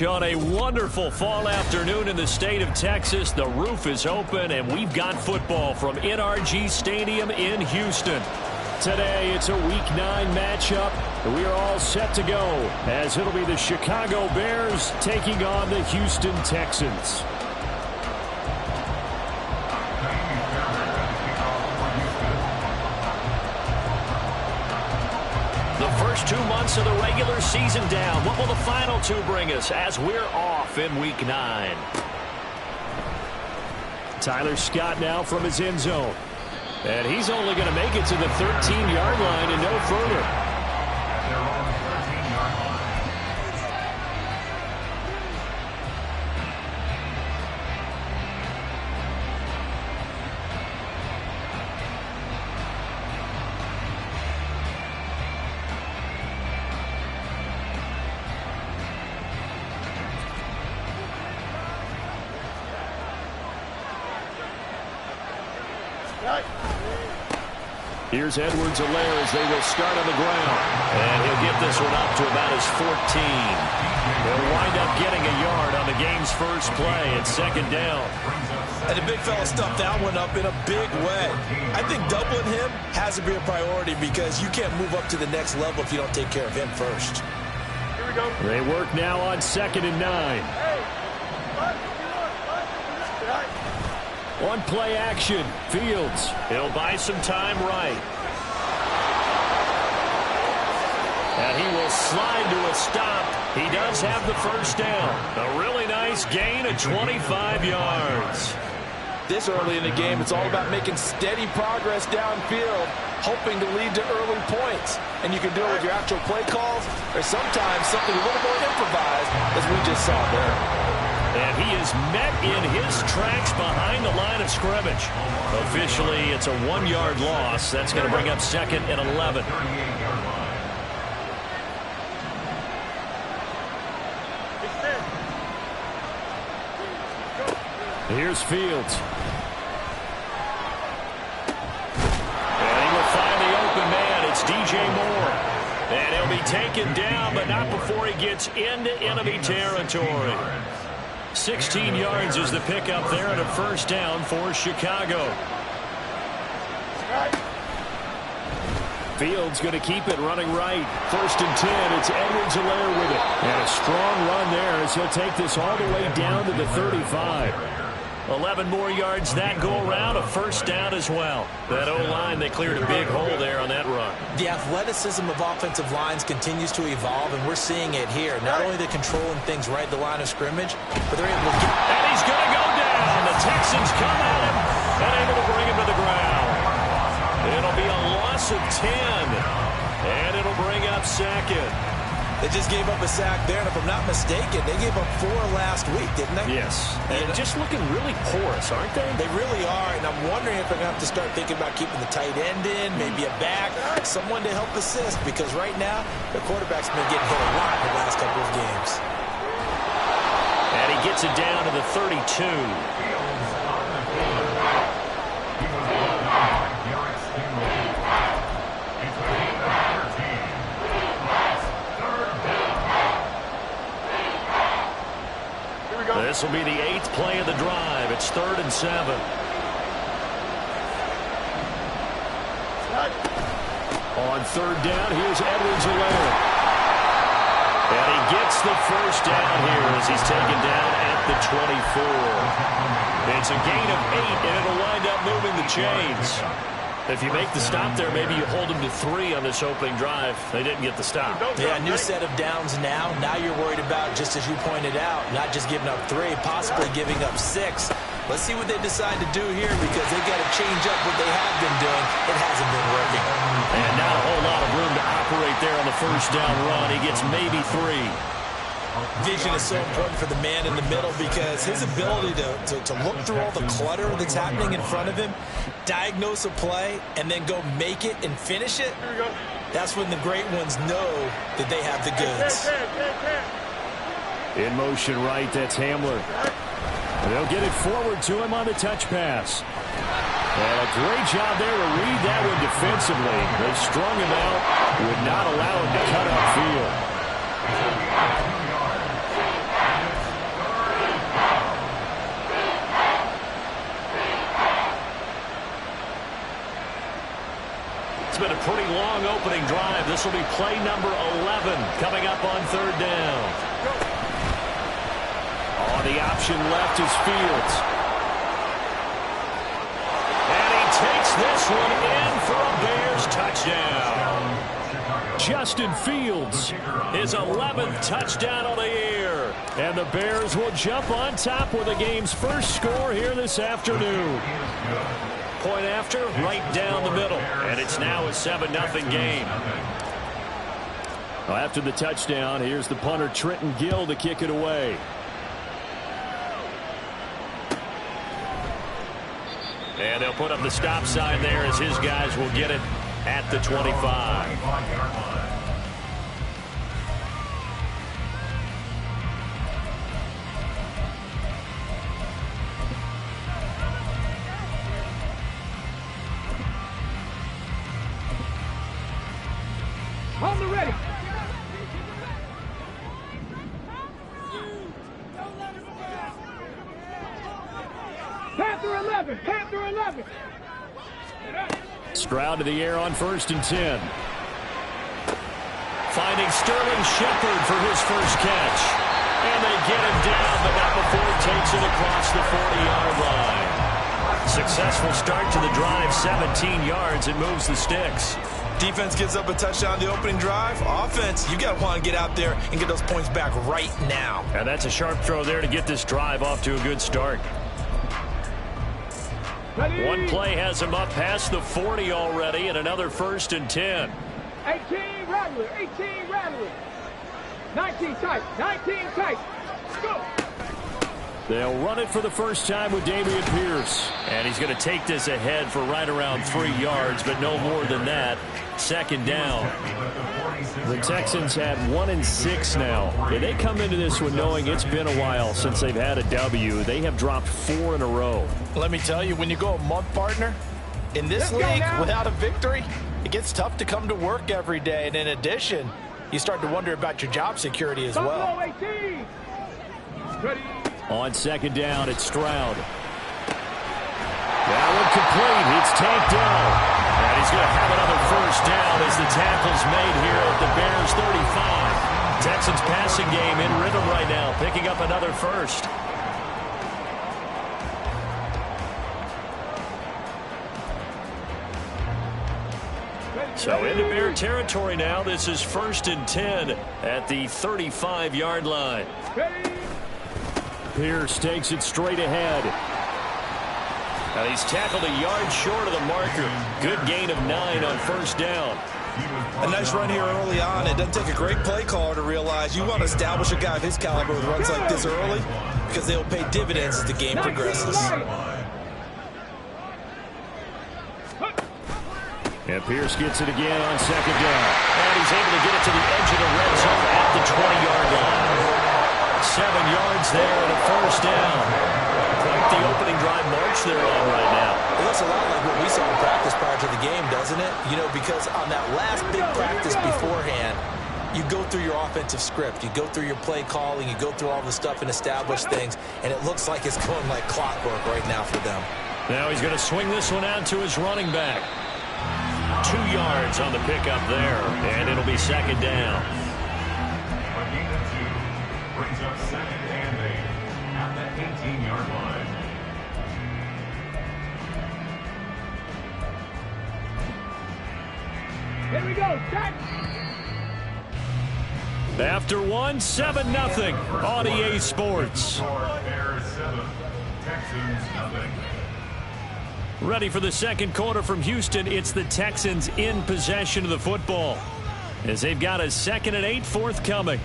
On a wonderful fall afternoon in the state of Texas, the roof is open, and we've got football from NRG Stadium in Houston. Today, it's a Week 9 matchup. We are all set to go, as it'll be the Chicago Bears taking on the Houston Texans. The first 2 months of the regular season down. What will the final 2 bring us as we're off in Week 9? Tyler Scott now from his end zone. And he's only going to make it to the 13-yard line and no further. Here's Edwards-Helaire as they will start on the ground. And he'll get this one up to about his 14. They'll wind up getting a yard on the game's first play at second down. And the big fella stuffed that one up in a big way. I think doubling him has to be a priority because you can't move up to the next level if you don't take care of him first. Here we go. They work now on 2nd and 9. One play action. Fields. He'll buy some time right. And he will slide to a stop. He does have the first down. A really nice gain of 25 yards. This early in the game, it's all about making steady progress downfield, hoping to lead to early points. And you can do it with your actual play calls or sometimes something a little more improvised, as we just saw there. And he is met in his tracks behind the line of scrimmage. Officially, it's a 1-yard loss. That's going to bring up 2nd and 11. Here's Fields. And he will find the open man. It's DJ Moore. And he'll be taken down, but not before he gets into enemy territory. 16 yards is the pickup there and a first down for Chicago. Fields going to keep it running right. 1st and 10. It's Edwards-Helaire with it. And a strong run there as he'll take this all the way down to the 35. 11 more yards that go around, a first down as well. That O-line, they cleared a big hole there on that run. The athleticism of offensive lines continues to evolve, and we're seeing it here. Not only they're controlling things right at the line of scrimmage, but they're able to get... And he's going to go down. The Texans come at him and able to bring him to the ground. It'll be a loss of 10, and it'll bring up 2nd. They just gave up a sack there, and if I'm not mistaken, they gave up 4 last week, didn't they? Yes. And just looking really porous, aren't they? They really are, and I'm wondering if they're going to have to start thinking about keeping the tight end in, maybe a back, someone to help assist, because right now, the quarterback's been getting hit a lot in the last couple of games. And he gets it down to the 32. This will be the 8th play of the drive. It's 3rd and 7. On 3rd down, here's Edwards-Helaire. And he gets the first down here as he's taken down at the 24. It's a gain of 8, and it'll wind up moving the chains. If you make the stop there, maybe you hold them to 3 on this opening drive. They didn't get the stop. Yeah, new set of downs now. Now you're worried about, just as you pointed out, not just giving up 3, possibly giving up 6. Let's see what they decide to do here because they've got to change up what they have been doing. It hasn't been working. And not a whole lot of room to operate there on the first down run. He gets maybe 3. Vision is so important for the man in the middle because his ability to look through all the clutter that's happening in front of him, diagnose a play, and then go make it and finish it, that's when the great ones know that they have the goods. In motion right, that's Hamler. They'll get it forward to him on the touch pass. And a great job there to read that one defensively. They strung him out, would not allow him to cut upfield. It's been a pretty long opening drive. This will be play number 11 coming up on third down. On the option left is Fields. And he takes this one in for a Bears touchdown. Justin Fields, his 11th touchdown on the year. And the Bears will jump on top with the game's first score here this afternoon. Point after, right down the middle. And it's now a 7-0 game. Well, after the touchdown, here's the punter Trenton Gill to kick it away. And they'll put up the stop sign there as his guys will get it at the 25. On the ready. Panther 11. Panther 11. Stroud to the air on 1st and 10. Finding Sterling Shepard for his first catch. And they get him down, but not before he takes it across the 40-yard line. Successful start to the drive, 17 yards. It moves the sticks. Defense gives up a touchdown the opening drive. Offense, you got to want to get out there and get those points back right now. And that's a sharp throw there to get this drive off to a good start. Ready. One play has him up past the 40 already, and another 1st and 10. 18 Rattler. 18 Rattler. 19 tight. 19 tight. Go. They'll run it for the first time with Dameon Pierce. And he's going to take this ahead for right around 3 yards, but no more than that. 2nd down. The Texans had 1-6 now. And they come into this one knowing it's been a while since they've had a W. They have dropped 4 in a row. Let me tell you, when you go a month, partner, in this league without a victory, it gets tough to come to work every day. And in addition, you start to wonder about your job security as well. 18. Ready. On 2nd down, it's Stroud. That one complete. It's tanked down. And he's going to have another first down as the tackle's made here at the Bears 35. Texans passing game in rhythm right now, picking up another first. So into Bear territory now. This is 1st and 10 at the 35-yard line. Pierce takes it straight ahead. And he's tackled a yard short of the marker. Good gain of 9 on 1st down. A nice run here early on. It doesn't take a great play caller to realize you want to establish a guy of his caliber with runs like this early because they'll pay dividends as the game progresses. And Pierce gets it again on 2nd down. And he's able to get it to the edge of the red zone at the 20-yard line. 7 yards there and a first down. Quite the opening drive march they're on right now. It looks a lot like what we saw in practice prior to the game, doesn't it? You know, because on that last big practice beforehand, you go through your offensive script. You go through your play calling. You go through all the stuff and establish things. And it looks like it's going like clockwork right now for them. Now he's going to swing this one out to his running back. 2 yards on the pickup there. And it'll be 2nd down. Brings up 2nd and 8 at the 18-yard line. Here we go. Start. After one, 7-0 on EA Sports. Bears 7, Texans nothing. Ready for the second quarter from Houston. It's the Texans in possession of the football as they've got a 2nd and 8 forthcoming.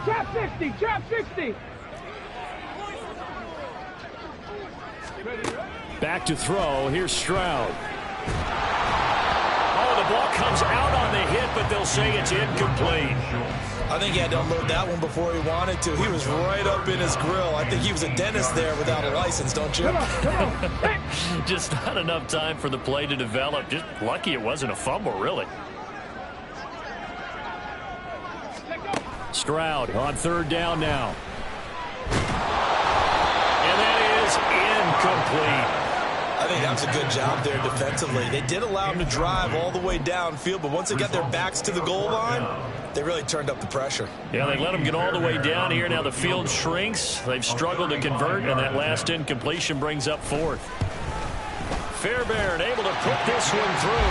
Trap 60. Trap 60. Back to throw. Here's Stroud. Oh, the ball comes out on the hit, but they'll say it's incomplete. I think he had to unload that one before he wanted to. He was right up in his grill. I think he was a dentist there without a license, don't you? Just not enough time for the play to develop. Just lucky it wasn't a fumble, really. Stroud on 3rd down now. And that is incomplete. I think that was a good job there defensively. They did allow them to drive all the way downfield, but once they got their backs to the goal line, they really turned up the pressure. Yeah, they let them get all the way down here. Now the field shrinks. They've struggled to convert, and that last incompletion brings up fourth. Fairbairn able to put this one through.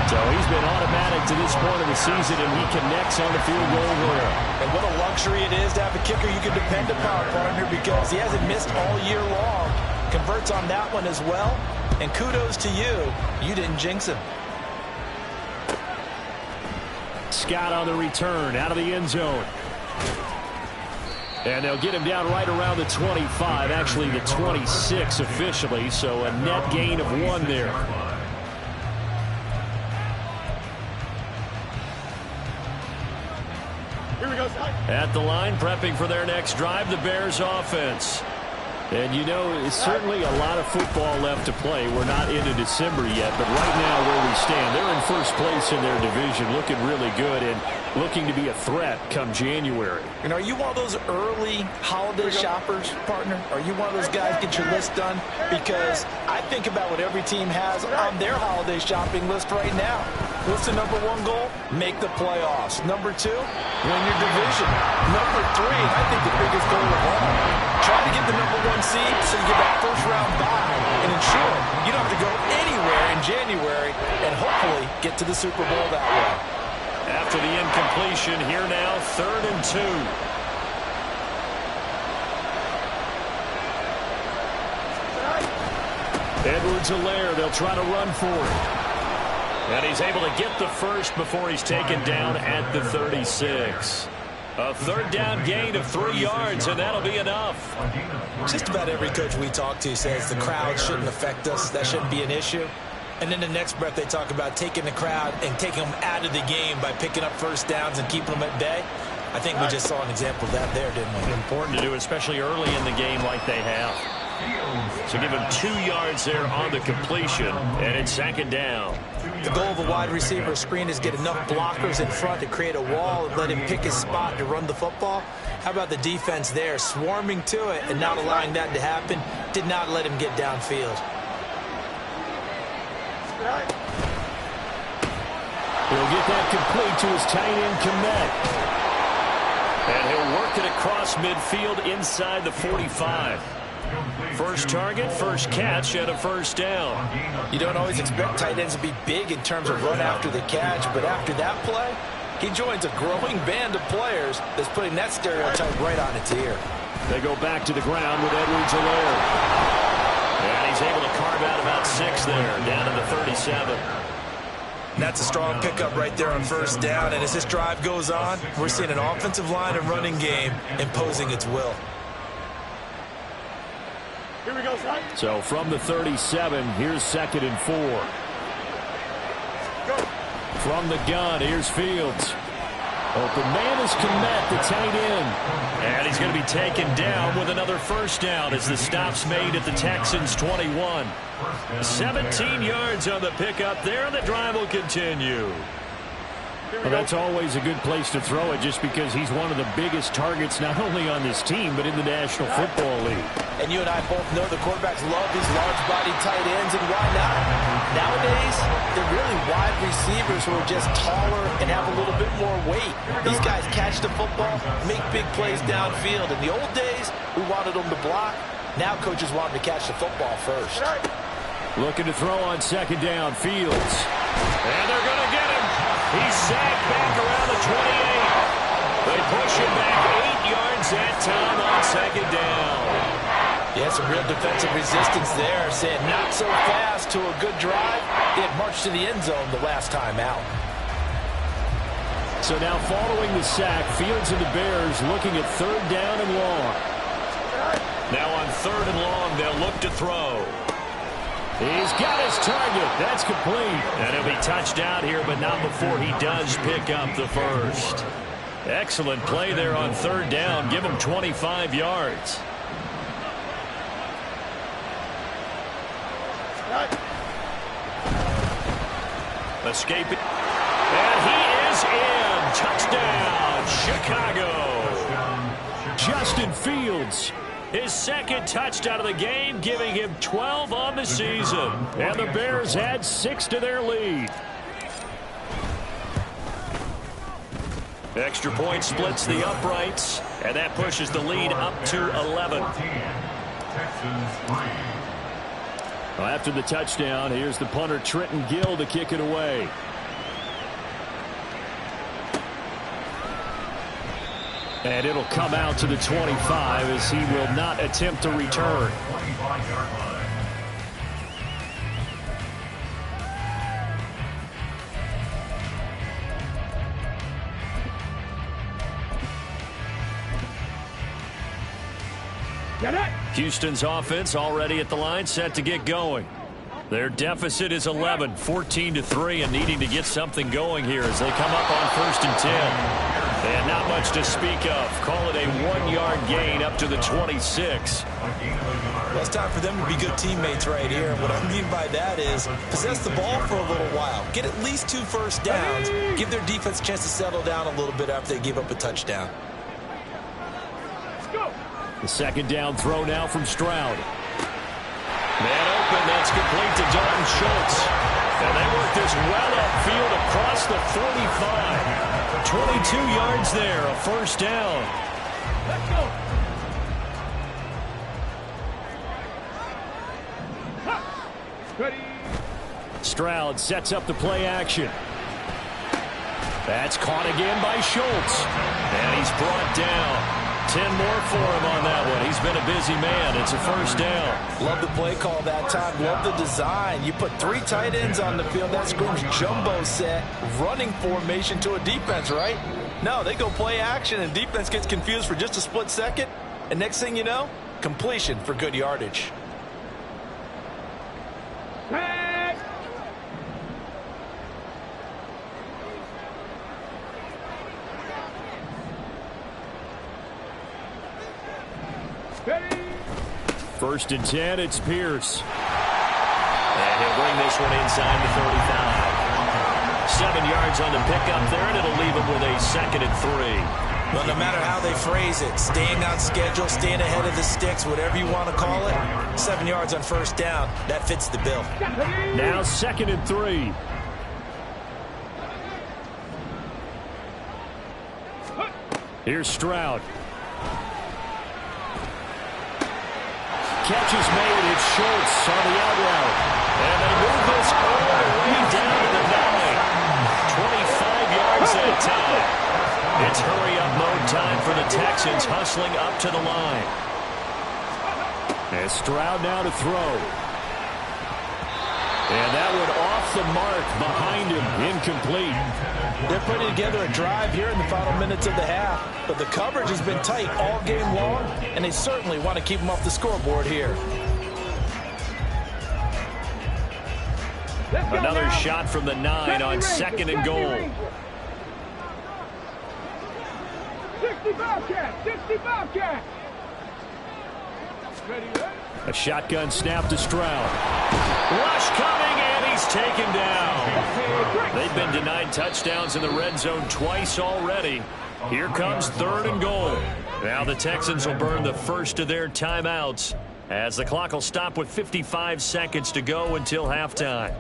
So he's been automatic to this point of the season, and he connects on the field goal there. And what a luxury it is to have a kicker you can depend upon, partner, because he hasn't missed all year long. Converts on that one as well. And kudos to you. You didn't jinx him. Scott on the return out of the end zone. And they'll get him down right around the 25, actually the 26 officially, so a net gain of 1 there. At the line, prepping for their next drive, the Bears offense. And, you know, it's certainly a lot of football left to play. We're not into December yet, but right now where we stand, they're in first place in their division, looking really good and looking to be a threat come January. And are you one of those early holiday shoppers, partner? Are you one of those guys get your list done? Because I think about what every team has on their holiday shopping list right now. What's the number 1 goal? Make the playoffs. Number 2, win your division. Number 3, I think the biggest goal of all, try to get the number 1 seed so you get that first-round bye and ensure you don't have to go anywhere in January and hopefully get to the Super Bowl that way. After the incompletion, here now, 3rd and 2. Edwards-Helaire, they'll try to run for it. And he's able to get the first before he's taken down at the 36. A 3rd down gain of 3 yards, and that'll be enough. Just about every coach we talk to says the crowd shouldn't affect us. That shouldn't be an issue. And then the next breath they talk about taking the crowd and taking them out of the game by picking up first downs and keeping them at bay. I think we just saw an example of that there, didn't we? Important to do, especially early in the game like they have. So give him 2 yards there on the completion, and it's 2nd down. The goal of a wide receiver screen is get enough blockers in front to create a wall and let him pick his spot to run the football. How about the defense there, swarming to it and not allowing that to happen? Did not let him get downfield. He'll get that complete to his tight end, Kmet. And he'll work it across midfield inside the 45. First target, first catch, and a first down. You don't always expect tight ends to be big in terms of run after the catch, but after that play, he joins a growing band of players that's putting that stereotype right on its ear. They go back to the ground with Edwards-Helaire. And he's able to carve out about 6 there, down to the 37. That's a strong pickup right there on first down, and as this drive goes on, we're seeing an offensive line and running game imposing its will. Here we go, son. So from the 37, here's 2nd and 4. Go. From the gun, here's Fields. Open man is Kmet, the tight end. And he's going to be taken down with another first down as the stop's made at the Texans' 21. 17 yards on the pickup there, and the drive will continue. Well, that's always a good place to throw it just because he's one of the biggest targets not only on this team but in the National Football League. And you and I both know the quarterbacks love these large-bodied tight ends, and why not? Nowadays, they're really wide receivers who are just taller and have a little bit more weight. These guys catch the football, make big plays downfield. In the old days, we wanted them to block. Now coaches want them to catch the football first. Looking to throw on 2nd down, Fields. And they're going to get him. He's sacked back around the 28. They push him back 8 yards that time on 2nd down. Yeah, some real defensive resistance there, saying not so fast to a good drive. He had marched to the end zone the last time out. So now following the sack, Fields and the Bears looking at 3rd down and long. Now on 3rd and long, they'll look to throw. He's got his target. That's complete. And he'll be touched out here, but not before he does pick up the first. Excellent play there on 3rd down. Give him 25 yards. Escaping. And he is in. Touchdown, Chicago. Justin Fields His second touchdown of the game, giving him 12 on the season. And the Bears add 6 to their lead. Extra point splits the uprights, and that pushes the lead up to 11. Well, after the touchdown, here's the punter Trenton Gill to kick it away. And it'll come out to the 25 as he will not attempt to return. Houston's offense already at the line, set to get going. Their deficit is 11, 14-3, and needing to get something going here as they come up on 1st and 10. And not much to speak of. Call it a 1-yard gain up to the 26. Well, it's time for them to be good teammates right here. What I mean by that is possess the ball for a little while. Get at least 2 first downs. Give their defense a chance to settle down a little bit after they give up a touchdown. The second down throw now from Stroud. Man open, that's complete to Dalton Schultz. And they work this well upfield across the 45. 22 yards there, a first down. Let's go. Ready. Stroud sets up the play action. That's caught again by Schultz. And he's brought down. 10 more for him on that one. He's been a busy man. It's a first down. Love the play call that time. Love the design. You put 3 tight ends on the field. That screams jumbo set, running formation to a defense, right? No, they go play action, and defense gets confused for just a split second. And next thing you know, completion for good yardage. Tag. Ready. 1st and 10, it's Pierce. And he'll bring this one inside the 35. 7 yards on the pickup there, and it'll leave him with a 2nd and 3. Well, no matter how they phrase it, staying on schedule, staying ahead of the sticks, whatever you want to call it, 7 yards on first down, that fits the bill. Now 2nd and 3. Here's Stroud. Catch is made. It's Schultz on the out route. And they move this all the way down to the 9. 25 yards that time. It's hurry-up mode time for the Texans, hustling up to the line. And Stroud now to throw. And that one off the mark behind him, incomplete. They're putting together a drive here in the final minutes of the half, but the coverage has been tight all game long, and they certainly want to keep them off the scoreboard here. Another shot from the 9 on 2nd and goal. 65 cat, 65 cat. Ready, ready. A shotgun snap to Stroud. Rush coming, and he's taken down. They've been denied touchdowns in the red zone twice already. Here comes 3rd and goal. Now the Texans will burn the first of their timeouts as the clock will stop with 55 seconds to go until halftime.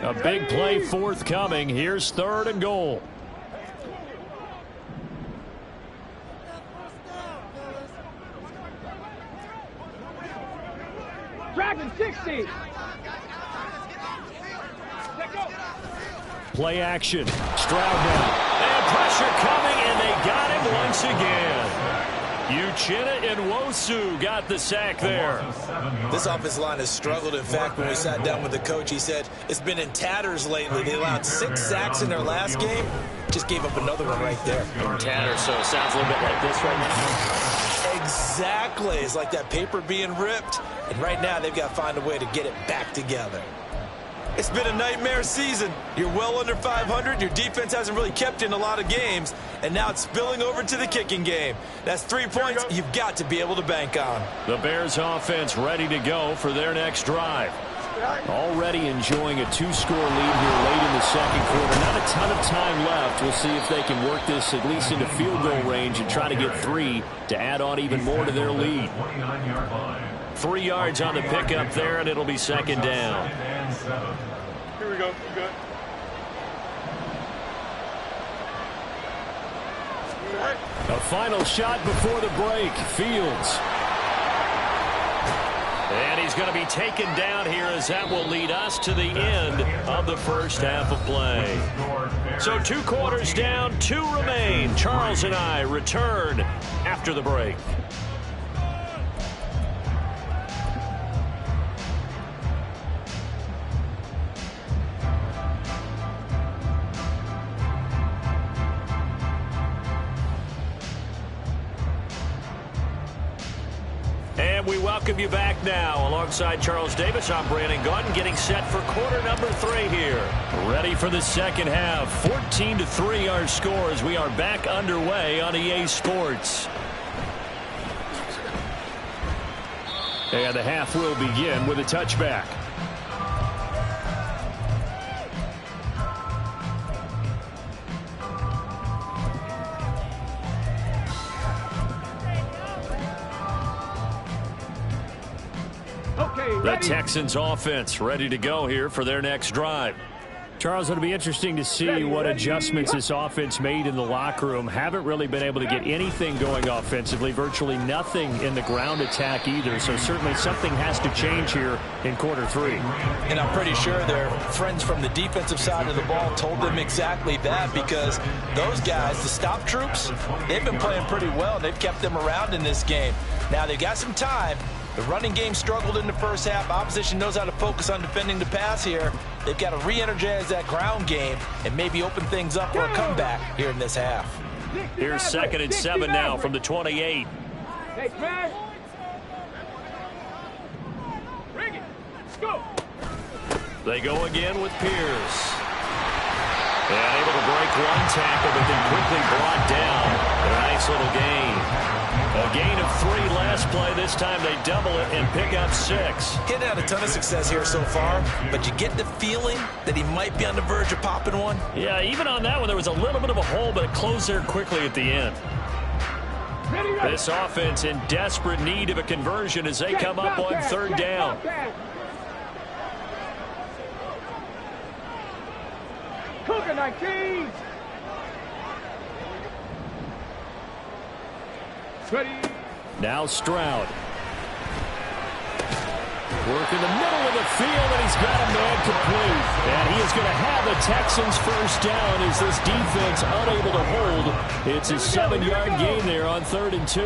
A big play forthcoming. Here's 3rd and goal. Dragon 60. Play action. Stroud now. And pressure coming, and they got him once again. Uchenna Nwosu got the sack there. This offensive line has struggled. In fact, when we sat down with the coach, he said it's been in tatters lately. They allowed 6 sacks in their last game. Just gave up another one right there. In tatters, so it sounds a little bit like this right now. Exactly. It's like that paper being ripped. And right now, they've got to find a way to get it back together. It's been a nightmare season. You're well under 500. Your defense hasn't really kept you in a lot of games. And now it's spilling over to the kicking game. That's 3 points you've got to be able to bank on. The Bears offense ready to go for their next drive. Already enjoying a 2-score lead here late in the second quarter. Not a ton of time left. We'll see if they can work this at least into field goal range and try to get 3 to add on even more to their lead. 3 yards on the pickup there, and it'll be second down. Here we go. Good. A final shot before the break. Fields. And he's going to be taken down here as that will lead us to the end of the first half of play. So 2 quarters down, 2 remain. Charles and I return after the break. And we welcome you back now. Alongside Charles Davis, I'm Brandon Gaudin, getting set for quarter number 3 here. Ready for the second half. 14-3 our score as we are back underway on EA Sports. And the half will begin with a touchback. The Texans offense ready to go here for their next drive. Charles, it'll be interesting to see what adjustments this offense made in the locker room. Haven't really been able to get anything going offensively, virtually nothing in the ground attack either. So certainly something has to change here in quarter 3. And I'm pretty sure their friends from the defensive side of the ball told them exactly that, because those guys, the stop troops, they've been playing pretty well. They've kept them around in this game. Now they've got some time. The running game struggled in the first half. Opposition knows how to focus on defending the pass here. They've got to re-energize that ground game and maybe open things up for a comeback here in this half. Here's 2nd and 7 now from the 28. Thanks, man. Bring it. Let's go. They go again with Pierce. And able to break 1 tackle, but then quickly brought down. A nice little gain. A gain of 3 last play. This time they double it and pick up 6. He's had a ton of success here so far, but you get the feeling that he might be on the verge of popping one. Yeah, even on that one, there was a little bit of a hole, but it closed there quickly at the end. This offense in desperate need of a conversion as they come up on 3rd down. Cougar 19. Ready. Now Stroud. Work in the middle of the field, and he's got a man complete. And he is going to have the Texans first down as this defense unable to hold. It's a 7-yard gain there on 3rd and 2.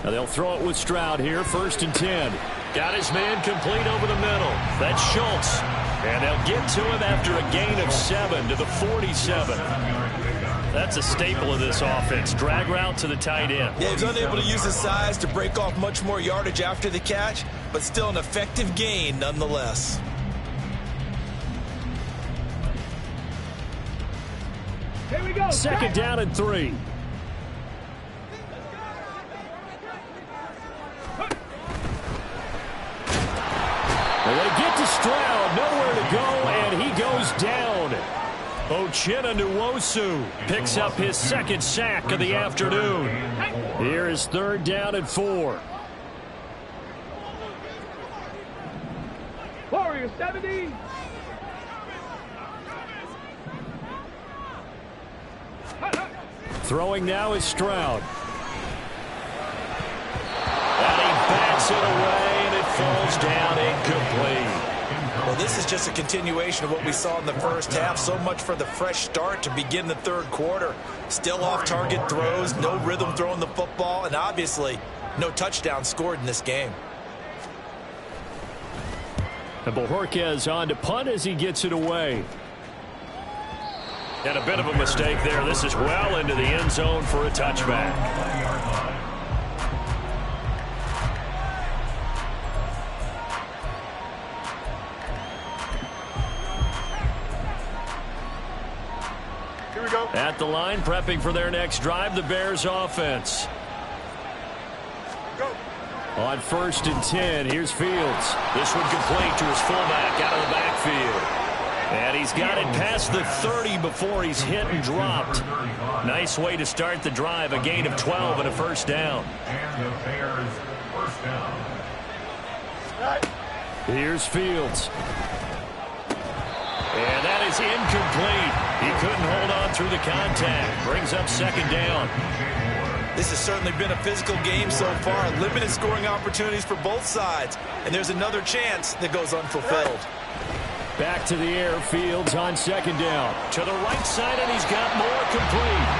Now they'll throw it with Stroud here, 1st and 10. Got his man complete over the middle. That's Schultz. And they'll get to him after a gain of 7 to the 47. That's a staple of this offense. Drag route to the tight end. Yeah, he's unable to use his size to break off much more yardage after the catch, but still an effective gain nonetheless. Here we go. 2nd down and 3. Well, they get to Stroud, nowhere to go, and he goes down. Uchenna Nwosu picks up his 2nd sack of the afternoon. Here is 3rd down and 4. Warriors 70. Throwing now is Stroud. And he bats it away, and it falls down incomplete. Well, this is just a continuation of what we saw in the first half. So much for the fresh start to begin the 3rd quarter. Still off-target throws, no rhythm throwing the football, and obviously no touchdown scored in this game. And Bojorquez on to punt as he gets it away. And a bit of a mistake there. This is well into the end zone for a touchback. At the line, prepping for their next drive, the Bears offense. On 1st and 10, here's Fields. This one complete to his fullback out of the backfield. And he's got it past the 30 before he's hit and dropped. Nice way to start the drive, a gain of 12 and a first down. And the Bears first down. Here's Fields. And that is incomplete. He couldn't hold on through the contact. Brings up 2nd down. This has certainly been a physical game so far. Limited scoring opportunities for both sides. And there's another chance that goes unfulfilled. Back to the air. Fields on 2nd down. To the right side, and he's got more complete.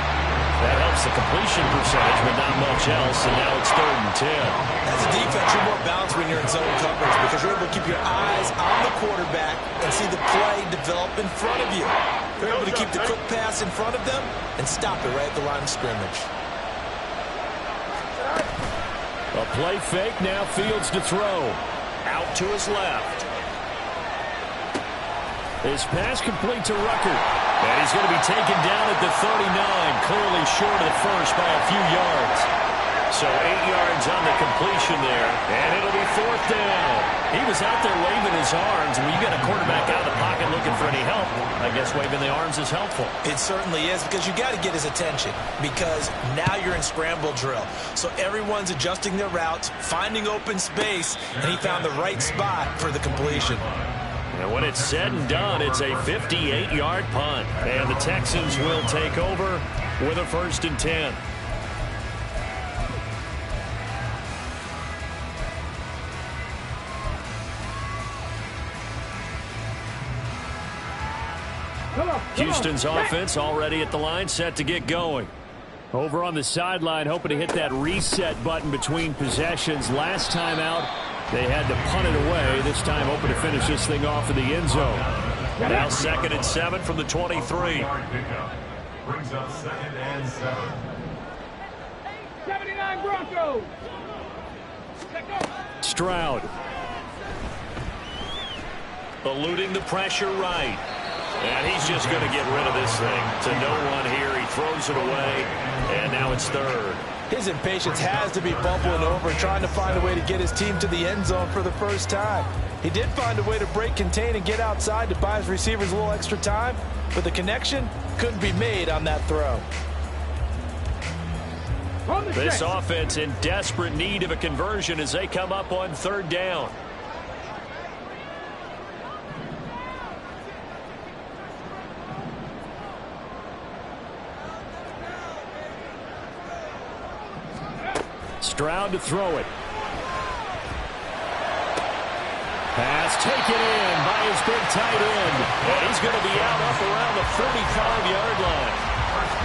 That helps the completion percentage, but not much else. And now it's 3rd and 10. As a defense, you're more balanced when you're in zone coverage because you're able to keep your eyes on the quarterback and see the play develop in front of you. You're able to keep the quick pass in front of them and stop it right at the line of scrimmage. A play fake, now Fields to throw. Out to his left. His pass complete to Ruckert. And he's going to be taken down at the 39, clearly short of the first by a few yards. So 8 yards on the completion there, and it'll be 4th down. He was out there waving his arms, and when you get a quarterback out of the pocket looking for any help, I guess waving the arms is helpful. It certainly is, because you got to get his attention, because now you're in scramble drill. So everyone's adjusting their routes, finding open space, and he found the right spot for the completion. And when it's said and done, it's a 58-yard punt. And the Texans will take over with a 1st and 10. Houston's offense already at the line, set to get going. Over on the sideline, hoping to hit that reset button between possessions. Last time out, they had to punt it away. This time hoping to finish this thing off in the end zone. Now 2nd and 7 from the 23. Brings up 2nd and 7. 79 Broncos. Stroud. Eluding the pressure right. And he's just going to get rid of this thing. To no one here. He throws it away. And now it's 3rd. His impatience has to be bubbling over, trying to find a way to get his team to the end zone for the first time. He did find a way to break contain and get outside to buy his receivers a little extra time, but the connection couldn't be made on that throw. This offense in desperate need of a conversion as they come up on 3rd down. Stroud to throw it. Pass taken in by his big tight end. And he's going to be out up around the 45-yard line.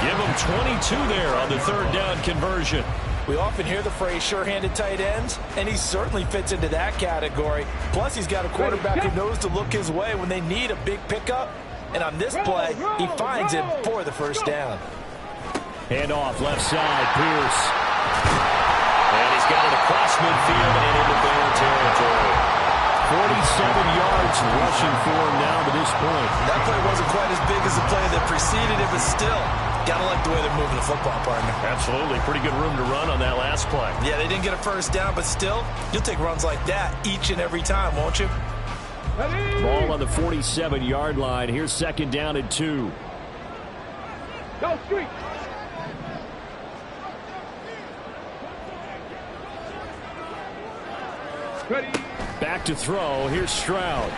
Give him 22 there on the 3rd down conversion. We often hear the phrase sure-handed tight ends, and he certainly fits into that category. Plus, he's got a quarterback who knows to look his way when they need a big pickup. And on this play, he finds him for the 1st down. Hand off left side, Pierce. And he's got it across midfield and into Bear territory. 47 yards rushing for him now to this point. That play wasn't quite as big as the play that preceded it, but still, gotta like the way they're moving the football, partner. Absolutely. Pretty good room to run on that last play. Yeah, they didn't get a 1st down, but still, you'll take runs like that each and every time, won't you? Ball on the 47-yard line. Here's 2nd down and 2. Go street. Ready. Back to throw. Here's Stroud.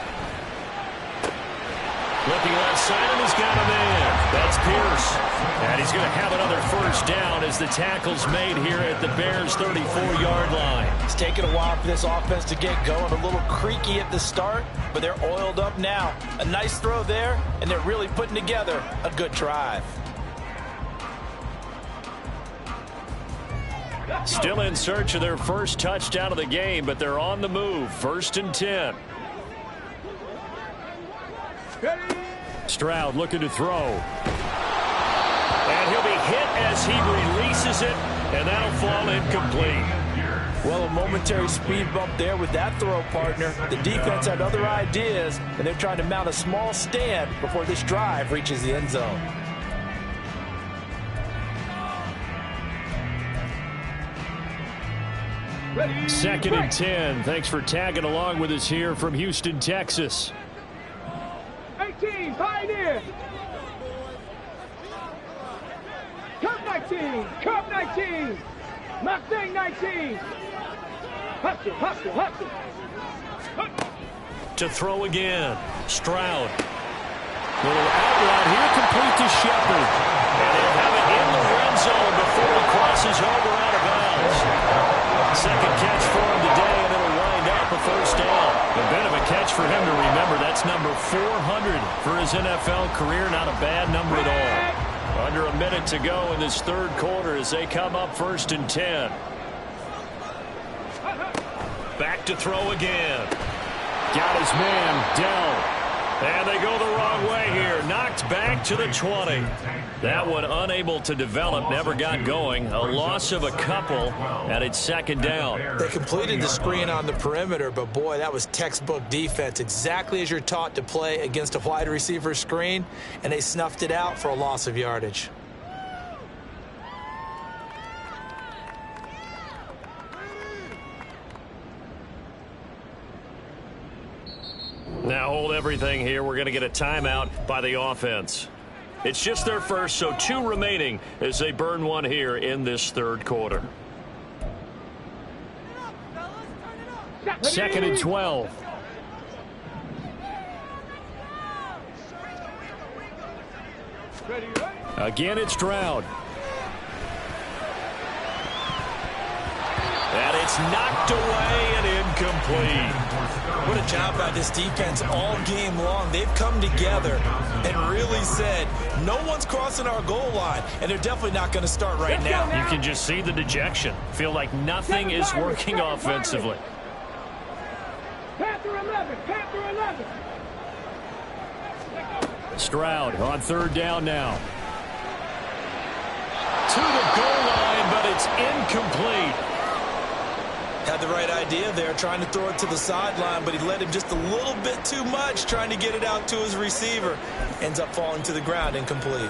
Looking left side, and he's got a man. That's Pierce. And he's going to have another 1st down as the tackle's made here at the Bears' 34-yard line. It's taken a while for this offense to get going. A little creaky at the start, but they're oiled up now. A nice throw there, and they're really putting together a good drive. Still in search of their first touchdown of the game, but they're on the move. 1st and 10. Stroud looking to throw. And he'll be hit as he releases it, and that'll fall incomplete. Well, a momentary speed bump there with that throw, partner. The defense had other ideas, and they're trying to mount a small stand before this drive reaches the end zone. Second and 10. Thanks for tagging along with us here from Houston, Texas. 18, Pioneer. Cup 19, Cup 19. Mustang 19. Hustle, hustle, hustle. To throw again. Stroud. Little out here, complete to Shepard. And they'll have it in the red zone before he crosses over out of bounds. Second catch for him today, and it'll wind up a first down. A bit of a catch for him to remember. That's number 400 for his NFL career. Not a bad number at all. Under a minute to go in this third quarter as they come up first and 10. Back to throw again. Got his man, Dell. And they go the wrong way here. Knocked back to the 20. That one unable to develop, never got going. A loss of a couple, and it's second down. They completed the screen on the perimeter, but boy, that was textbook defense. Exactly as you're taught to play against a wide receiver screen, and they snuffed it out for a loss of yardage. Now hold everything here. We're going to get a timeout by the offense. It's just their first, so 2 remaining as they burn one here in this third quarter. Second and 12. Again, it's Stroud. And it's knocked away and incomplete. What a job by this defense all game long. They've come together and really said, no one's crossing our goal line, and they're definitely not going to start right now. You can just see the dejection. Feel like nothing is working offensively. Panther 11, Panther 11. Stroud on third down now. To the goal line, but it's incomplete. Had the right idea there, trying to throw it to the sideline, but he let him just a little bit too much, trying to get it out to his receiver. Ends up falling to the ground, incomplete.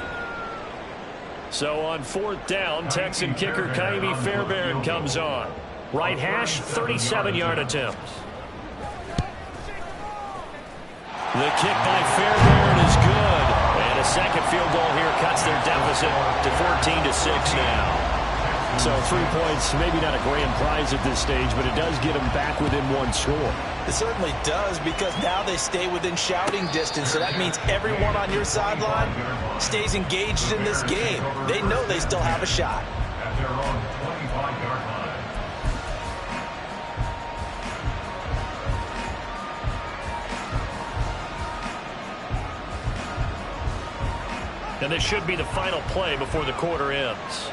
So on fourth down, Texan kicker Ka'imi Fairbairn comes on. Right hash, 37-yard attempt. The kick by Fairbairn is good. And a second field goal here cuts their deficit to 14-6 now. So 3 points, maybe not a grand prize at this stage, but it does get them back within one score. It certainly does, because now they stay within shouting distance. So that means everyone on your sideline stays engaged in this game. They know they still have a shot. At their own 25-yard line. And this should be the final play before the quarter ends.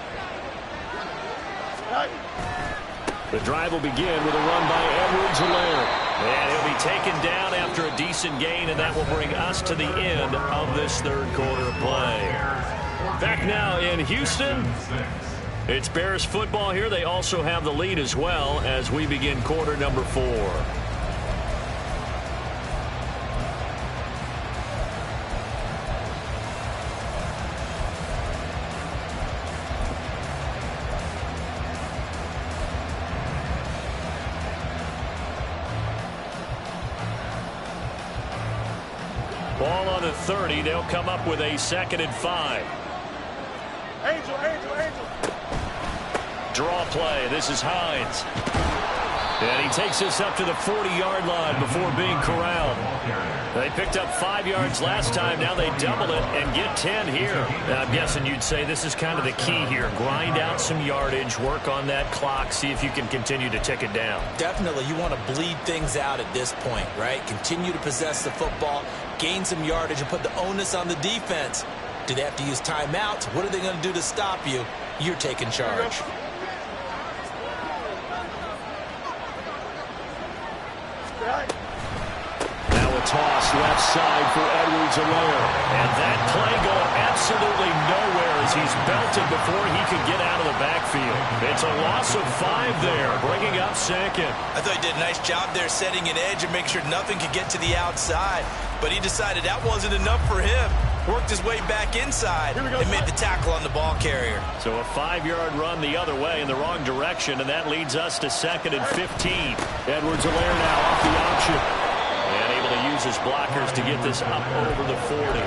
The drive will begin with a run by Edwards-Helaire. And he'll be taken down after a decent gain, and that will bring us to the end of this third quarter of play. Back now in Houston, it's Bears football here. They also have the lead as well as we begin quarter number 4. Ball on the 30. They'll come up with a 2nd and 5. Angel. Draw play. This is Hines. And he takes this up to the 40-yard line before being corralled. They picked up 5 yards last time. Now they double it and get 10 here. Now, I'm guessing you'd say this is kind of the key here. Grind out some yardage, work on that clock, see if you can continue to tick it down. Definitely. You want to bleed things out at this point, right? Continue to possess the football, gain some yardage, and put the onus on the defense. Do they have to use timeouts? What are they going to do to stop you? You're taking charge. Now a toss this left side for Edwards-Helaire. And that play going absolutely nowhere as he's belted before he can get out of the backfield. It's a loss of 5 there, bringing up second. I thought he did a nice job there setting an edge and making sure nothing could get to the outside. But he decided that wasn't enough for him. Worked his way back inside and made the tackle on the ball carrier. So a 5-yard run the other way in the wrong direction, and that leads us to 2nd and 15. Edwards-Helaire now off the option. And able to use his blockers to get this up over the 40.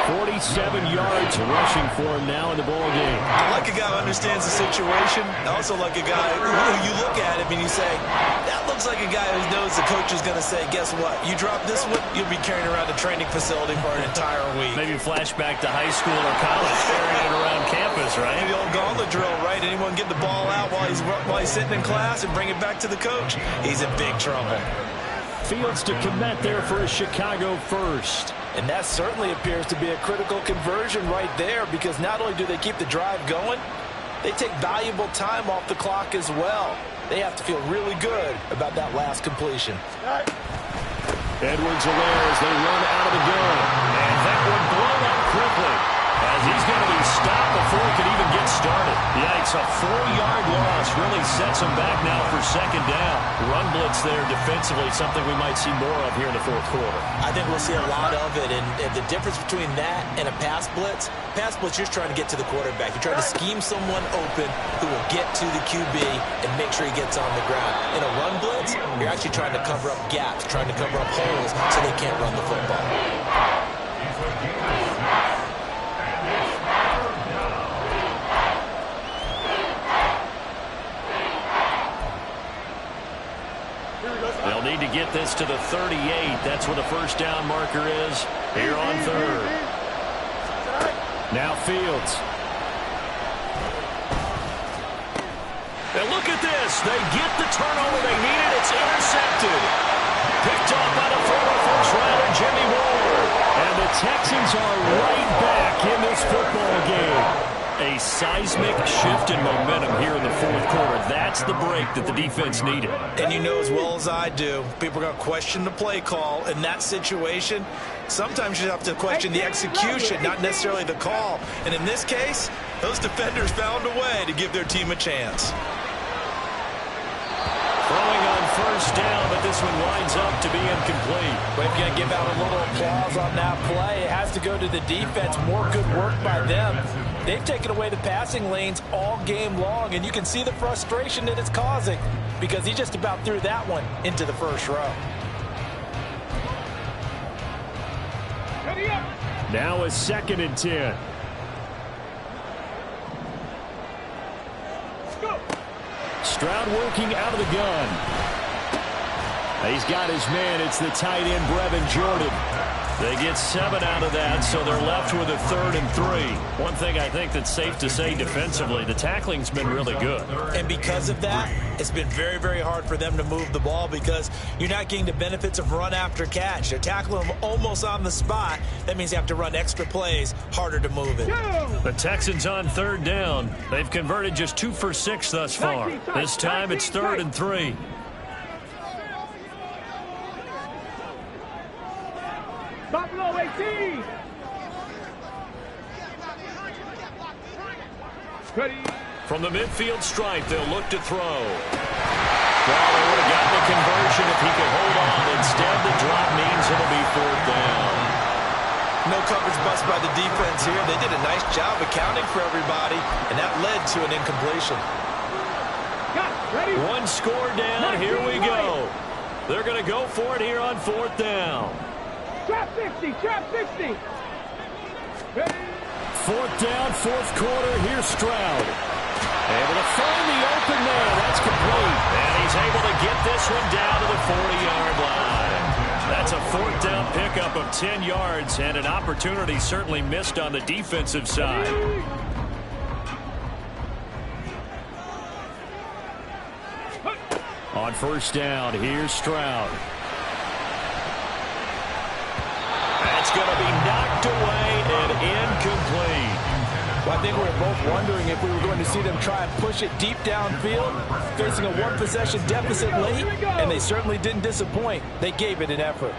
47 yards rushing for him now in the ball game. I like a guy who understands the situation. I also like a guy who you look at him and you say, that looks like a guy who knows the coach is going to say, guess what? You drop this one, you'll be carrying around the training facility for an entire week. Maybe flashback to high school or college, carrying it around campus, right? The old gauntlet drill, right? Anyone get the ball out while he's sitting in class and bring it back to the coach? He's in big trouble. Fields to commit there for a Chicago first. And that certainly appears to be a critical conversion right there, because not only do they keep the drive going, they take valuable time off the clock as well. They have to feel really good about that last completion. Edwards-Helaire as they run out of the gun. And that one blown up quickly as he's going to be stopped before he could even get started. Yikes, a 4-yard loss really sets him back now for 2nd down. Run blitz there defensively, something we might see more of here in the 4th quarter. I think we'll see a lot of it, and the difference between that and a pass blitz, you're just trying to get to the quarterback. You're trying to scheme someone open who will get to the QB and make sure he gets on the ground. In a run blitz, you're actually trying to cover up gaps, trying to cover up holes so they can't run the football. They'll need to get this to the 38. That's where the 1st down marker is here on 3rd. Now Fields. And look at this. They get the turnover they needed. It's intercepted. Picked off by the former first-rounder, Jimmy Ward. And the Texans are right back in this football game. A seismic shift in momentum here in the 4th quarter. That's the break that the defense needed. And you know as well as I do, people are going to question the play call. In that situation, sometimes you have to question the execution, not necessarily the call. And in this case, those defenders found a way to give their team a chance. Throwing on 1st down, but this one winds up to be incomplete. But if you're going to give out a little applause on that play, it has to go to the defense. More good work by them. They've taken away the passing lanes all game long, and you can see the frustration that it's causing because he just about threw that one into the 1st row. Now a 2nd and 10. Stroud working out of the gun. He's got his man. It's the tight end, Brevin Jordan. They get 7 out of that, so they're left with a 3rd and 3. One thing I think that's safe to say defensively, the tackling's been really good. And because of that, it's been very, very hard for them to move the ball because you're not getting the benefits of run after catch. They're tackling them almost on the spot. That means you have to run extra plays, harder to move it. The Texans on 3rd down. They've converted just 2 for 6 thus far. This time it's 3rd and 3. Buffalo 18. Ready. From the midfield stripe, they'll look to throw. Well, they would have gotten the conversion if he could hold on. Instead, the drop means it'll be 4th down. No coverage bust by the defense here. They did a nice job accounting for everybody, and that led to an incompletion. Ready. 1 score down. Here we go. They're going to go for it here on 4th down. Trap 60. Trap 60. Ready. 4th down, 4th quarter. Here's Stroud. Able to find the open man. That's complete. And he's able to get this one down to the 40-yard line. That's a 4th down pickup of 10 yards and an opportunity certainly missed on the defensive side. On 1st down, here's Stroud. That's going to be knocked away and incomplete. Well, I think we were both wondering if we were going to see them try and push it deep downfield, facing a 1-possession deficit late, and they certainly didn't disappoint. They gave it an effort.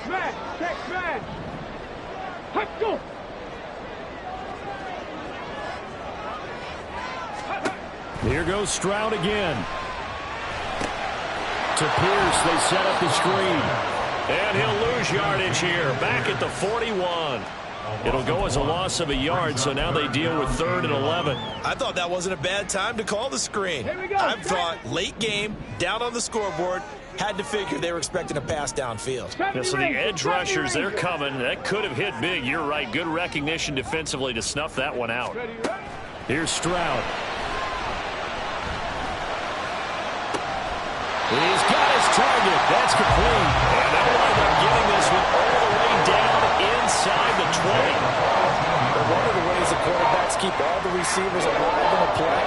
smash, check, smash. Let's go. Here goes Stroud again. To Pierce, they set up the screen. And he'll lose yardage here, back at the 41. It'll go as a loss of a yard, so now they deal with 3rd and 11. I thought that wasn't a bad time to call the screen. Here we go. I thought late game, down on the scoreboard, had to figure they were expecting a pass downfield. Yeah, so the edge rushers, they're coming. That could have hit big. You're right. Good recognition defensively to snuff that one out. Here's Stroud. He's got his target. That's complete. And they'll wind up getting this one all the way down inside the 20. But one of the ways the quarterbacks keep all the receivers alive in a play,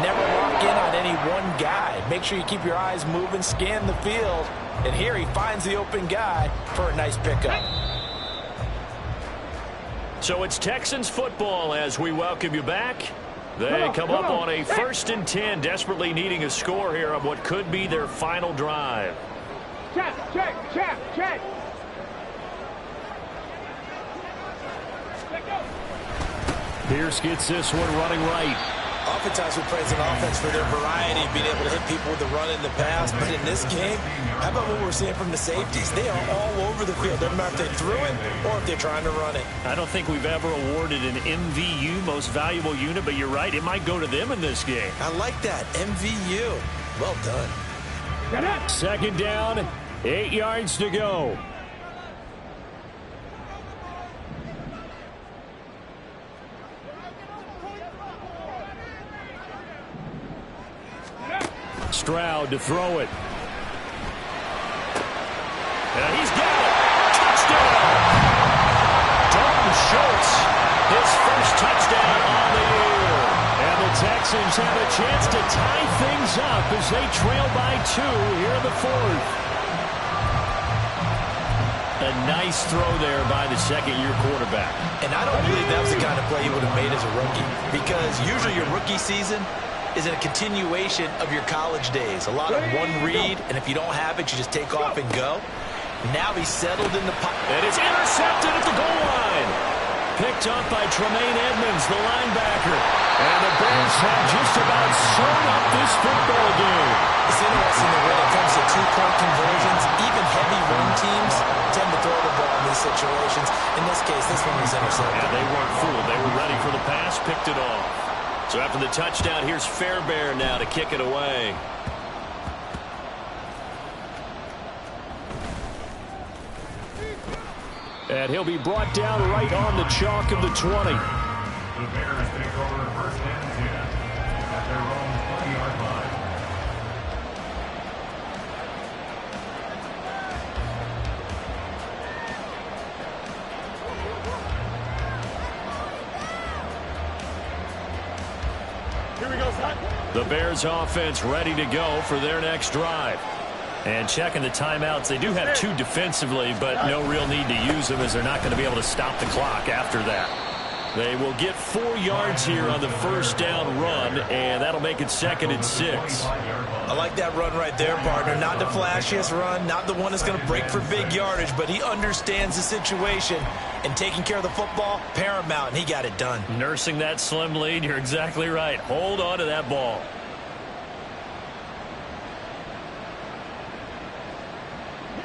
never lock in on any one guy. Make sure you keep your eyes moving, scan the field. And here he finds the open guy for a nice pickup. So it's Texans football as we welcome you back. They come up on a 1st and 10, desperately needing a score here on what could be their final drive. Check, check, check, check. Pierce gets this one running right. Oftentimes we praise an offense for their variety, being able to hit people with the run in the pass. But in this game, how about what we're seeing from the safeties? They are all over the field. Doesn't matter if they threw it or if they're trying to run it. I don't think we've ever awarded an MVU, most valuable unit, but you're right. It might go to them in this game. I like that. MVU. Well done. 2nd down, 8 yards to go. Stroud to throw it. And he's got it. Touchdown. Dalton Schultz, his first touchdown on the year. And the Texans have a chance to tie things up as they trail by 2 here in the 4th. A nice throw there by the 2nd-year quarterback. And I don't believe that was the kind of play he would have made as a rookie, because usually your rookie season is a continuation of your college days. A lot of one read, and if you don't have it, you just take off and go. Now he's settled in the pocket. And it's intercepted at the goal line. Picked up by Tremaine Edmonds, the linebacker. And the Bears have just about sewn up this football game. It's interesting that when it comes to 2-point conversions, even heavy run teams tend to throw the ball in these situations. In this case, this one was intercepted. Yeah, they weren't fooled. They were ready for the pass, picked it off. So after the touchdown, here's Fairbairn now to kick it away. And he'll be brought down right on the chalk of the 20. The Bears take over 1st and 10 at their own 20-yard line. Here we go, son. The Bears offense ready to go for their next drive. And checking the timeouts, they do have 2 defensively, but no real need to use them as they're not going to be able to stop the clock after that. They will get 4 yards here on the 1st down run, and that'll make it 2nd and 6. I like that run right there, partner. Not the flashiest run, not the one that's going to break for big yardage, but he understands the situation, and taking care of the football, paramount, and he got it done. Nursing that slim lead, you're exactly right. Hold on to that ball.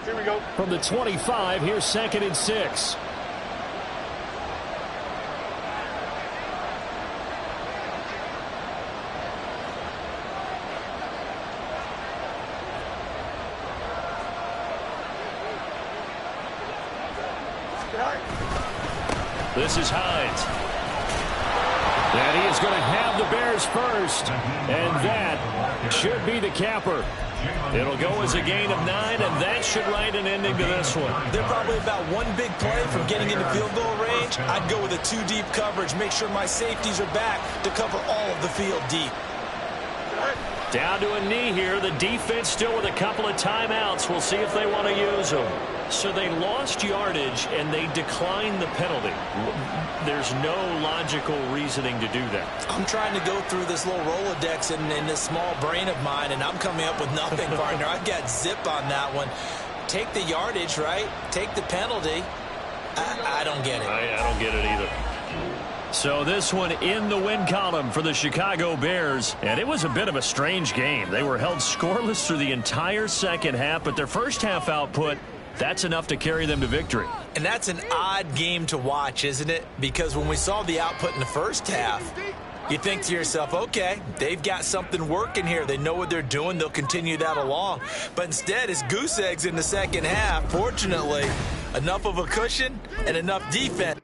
Here we go. From the 25, here's 2nd and 6. This is Hines. And he is going to have the Bears first. And that should be the capper. It'll go as a gain of 9, and that should write an ending to this one. They're probably about one big play from getting into field goal range. I'd go with a 2-deep coverage. Make sure my safeties are back to cover all of the field deep. Down to a knee here. The defense still with a couple of timeouts. We'll see if they want to use them. So they lost yardage, and they declined the penalty. There's no logical reasoning to do that. I'm trying to go through this little Rolodex in this small brain of mine, and I'm coming up with nothing, partner. I've got zip on that one. take the yardage, right? Take the penalty. I don't get it. I don't get it either. So this one in the win column for the Chicago Bears, and it was a bit of a strange game. They were held scoreless through the entire second half, but their first half output, that's enough to carry them to victory. And that's an odd game to watch, isn't it? Because when we saw the output in the first half, you think to yourself, okay, they've got something working here. They know what they're doing. They'll continue that along. But instead, it's goose eggs in the second half. Fortunately, enough of a cushion and enough defense.